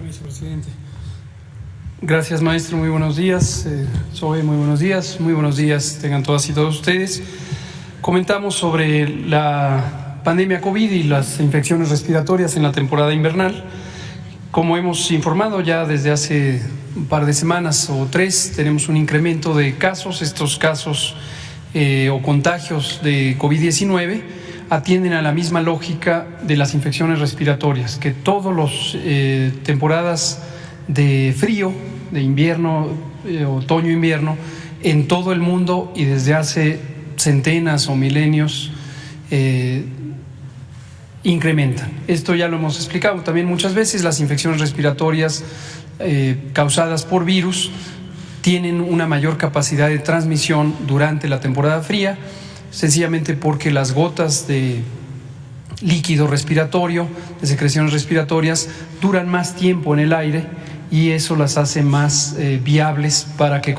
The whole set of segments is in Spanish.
vicepresidente. Gracias, maestro. Muy buenos días. Zoe, muy buenos días. Muy buenos días tengan todas y todos ustedes. Comentamos sobre la pandemia COVID y las infecciones respiratorias en la temporada invernal. Como hemos informado ya desde hace un par de semanas o tres, tenemos un incremento de casos. Estos casos o contagios de COVID-19 atienden a la misma lógica de las infecciones respiratorias, que todas las temporadas de frío, de invierno, otoño-invierno, en todo el mundo y desde hace centenas o milenios incrementan. Esto ya lo hemos explicado también muchas veces. Las infecciones respiratorias causadas por virus tienen una mayor capacidad de transmisión durante la temporada fría, sencillamente porque las gotas de líquido respiratorio, de secreciones respiratorias, duran más tiempo en el aire y eso las hace más viables para que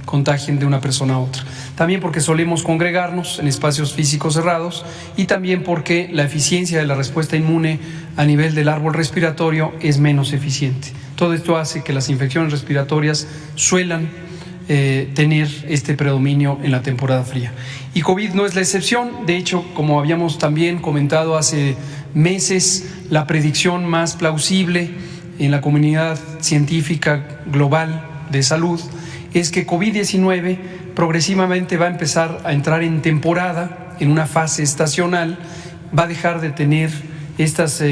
contagien de una persona a otra. También porque solemos congregarnos en espacios físicos cerrados y también porque la eficiencia de la respuesta inmune a nivel del árbol respiratorio es menos eficiente. Todo esto hace que las infecciones respiratorias suelan tener este predominio en la temporada fría. Y COVID no es la excepción. De hecho, como habíamos también comentado hace meses, la predicción más plausible en la comunidad científica global de salud es que COVID-19 progresivamente va a empezar a entrar en temporada, en una fase estacional, va a dejar de tener estas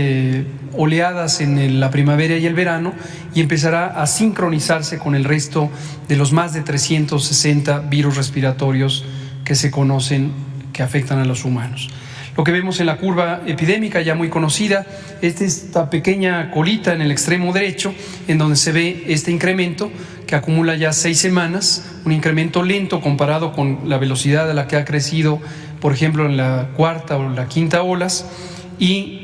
oleadas en la primavera y el verano y empezará a sincronizarse con el resto de los más de 360 virus respiratorios que se conocen que afectan a los humanos. Lo que vemos en la curva epidémica ya muy conocida es esta pequeña colita en el extremo derecho en donde se ve este incremento que acumula ya 6 semanas, un incremento lento comparado con la velocidad a la que ha crecido, por ejemplo, en la cuarta o la quinta olas y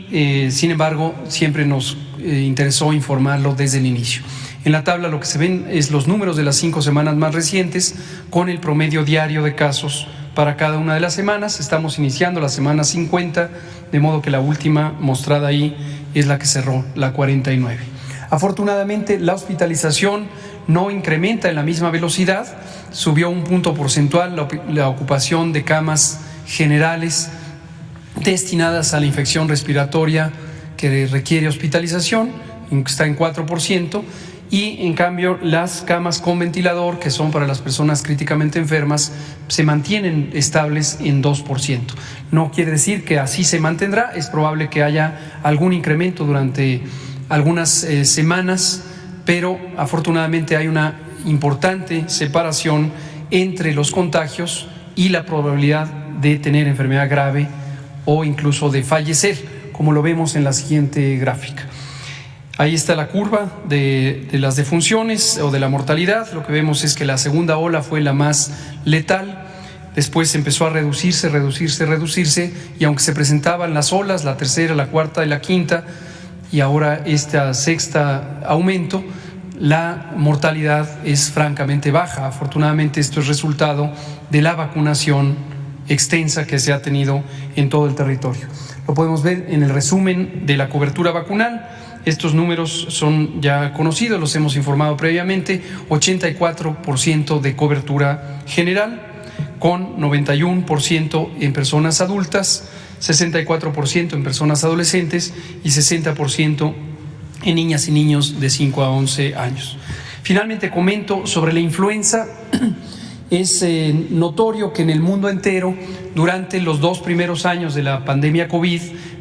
sin embargo siempre nos interesó informarlo desde el inicio. En la tabla lo que se ven es los números de las 5 semanas más recientes con el promedio diario de casos para cada una de las semanas. Estamos iniciando la semana 50, de modo que la última mostrada ahí es la que cerró, la 49. Afortunadamente, la hospitalización no incrementa en la misma velocidad, subió un punto porcentual la ocupación de camas generales destinadas a la infección respiratoria que requiere hospitalización, está en 4%, y en cambio las camas con ventilador, que son para las personas críticamente enfermas, se mantienen estables en 2%. No quiere decir que así se mantendrá, es probable que haya algún incremento durante algunas semanas, pero afortunadamente hay una importante separación entre los contagios y la probabilidad de tener enfermedad grave o incluso de fallecer, como lo vemos en la siguiente gráfica. Ahí está la curva de las defunciones o de la mortalidad. Lo que vemos es que la segunda ola fue la más letal, después empezó a reducirse, y aunque se presentaban las olas, la tercera, la cuarta y la quinta, y ahora esta sexta aumento, la mortalidad es francamente baja. Afortunadamente esto es resultado de la vacunación extensa que se ha tenido en todo el territorio. Lo podemos ver en el resumen de la cobertura vacunal. Estos números son ya conocidos, los hemos informado previamente. 84% de cobertura general, con 91% en personas adultas, 64% en personas adolescentes y 60% en niñas y niños de 5 a 11 años. Finalmente comento sobre la influenza. Es notorio que en el mundo entero, durante los 2 primeros años de la pandemia COVID,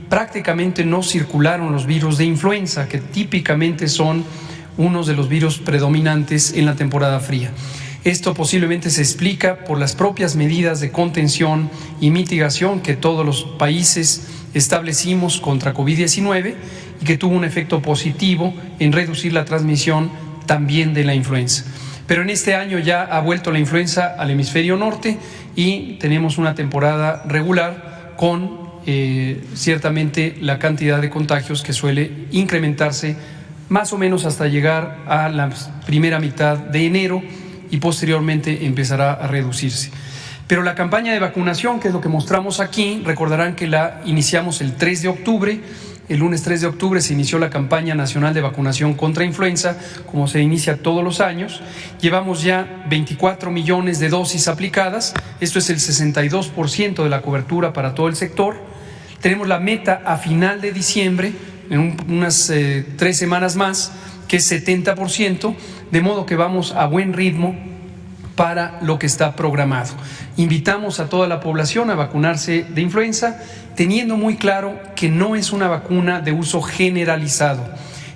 prácticamente no circularon los virus de influenza, que típicamente son unos de los virus predominantes en la temporada fría. Esto posiblemente se explica por las propias medidas de contención y mitigación que todos los países establecimos contra COVID-19 y que tuvo un efecto positivo en reducir la transmisión también de la influenza. Pero en este año ya ha vuelto la influenza al hemisferio norte y tenemos una temporada regular con ciertamente la cantidad de contagios que suele incrementarse más o menos hasta llegar a la primera mitad de enero y posteriormente empezará a reducirse. Pero la campaña de vacunación, que es lo que mostramos aquí, recordarán que la iniciamos el 3 de octubre El lunes 3 de octubre se inició la campaña nacional de vacunación contra influenza, como se inicia todos los años. Llevamos ya 24 millones de dosis aplicadas. Esto es el 62% de la cobertura para todo el sector. Tenemos la meta a final de diciembre, en unas 3 semanas más, que es 70%, de modo que vamos a buen ritmo para lo que está programado. Invitamos a toda la población a vacunarse de influenza, teniendo muy claro que no es una vacuna de uso generalizado.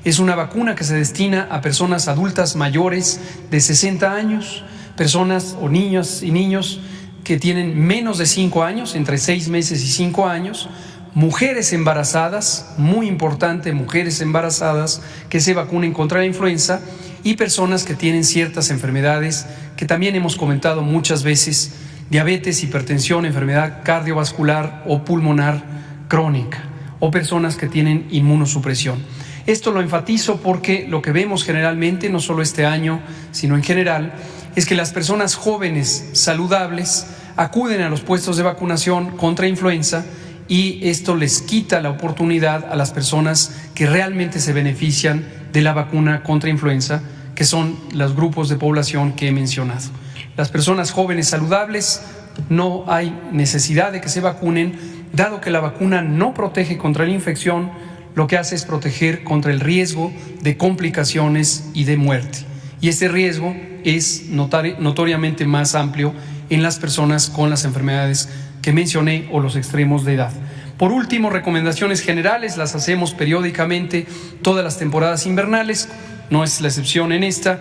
Es una vacuna que se destina a personas adultas mayores de 60 años, personas o niños y niños que tienen menos de 5 años, entre 6 meses y 5 años, mujeres embarazadas, muy importante, mujeres embarazadas que se vacunen contra la influenza, y personas que tienen ciertas enfermedades que también hemos comentado muchas veces: diabetes, hipertensión, enfermedad cardiovascular o pulmonar crónica, o personas que tienen inmunosupresión. Esto lo enfatizo porque lo que vemos generalmente, no solo este año, sino en general, es que las personas jóvenes saludables acuden a los puestos de vacunación contra influenza, y esto les quita la oportunidad a las personas que realmente se benefician de la vacuna contra influenza, que son los grupos de población que he mencionado. Las personas jóvenes saludables no hay necesidad de que se vacunen, dado que la vacuna no protege contra la infección, lo que hace es proteger contra el riesgo de complicaciones y de muerte. Y este riesgo es notoriamente más amplio en las personas con las enfermedades que mencioné o los extremos de edad. Por último, recomendaciones generales las hacemos periódicamente todas las temporadas invernales, no es la excepción en esta.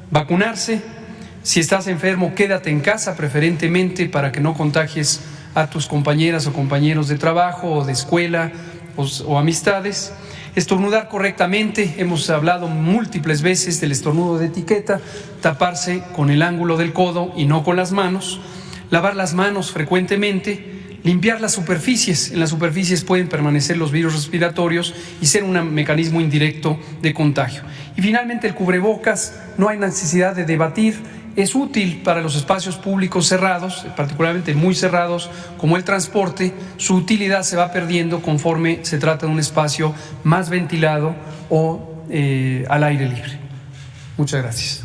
Vacunarse. Si estás enfermo, quédate en casa preferentemente para que no contagies a tus compañeras o compañeros de trabajo o de escuela o amistades. Estornudar correctamente, hemos hablado múltiples veces del estornudo de etiqueta, taparse con el ángulo del codo y no con las manos. Lavar las manos frecuentemente, limpiar las superficies. En las superficies pueden permanecer los virus respiratorios y ser un mecanismo indirecto de contagio. Y finalmente, el cubrebocas, no hay necesidad de debatir, es útil para los espacios públicos cerrados, particularmente muy cerrados como el transporte. Su utilidad se va perdiendo conforme se trata de un espacio más ventilado o al aire libre. Muchas gracias.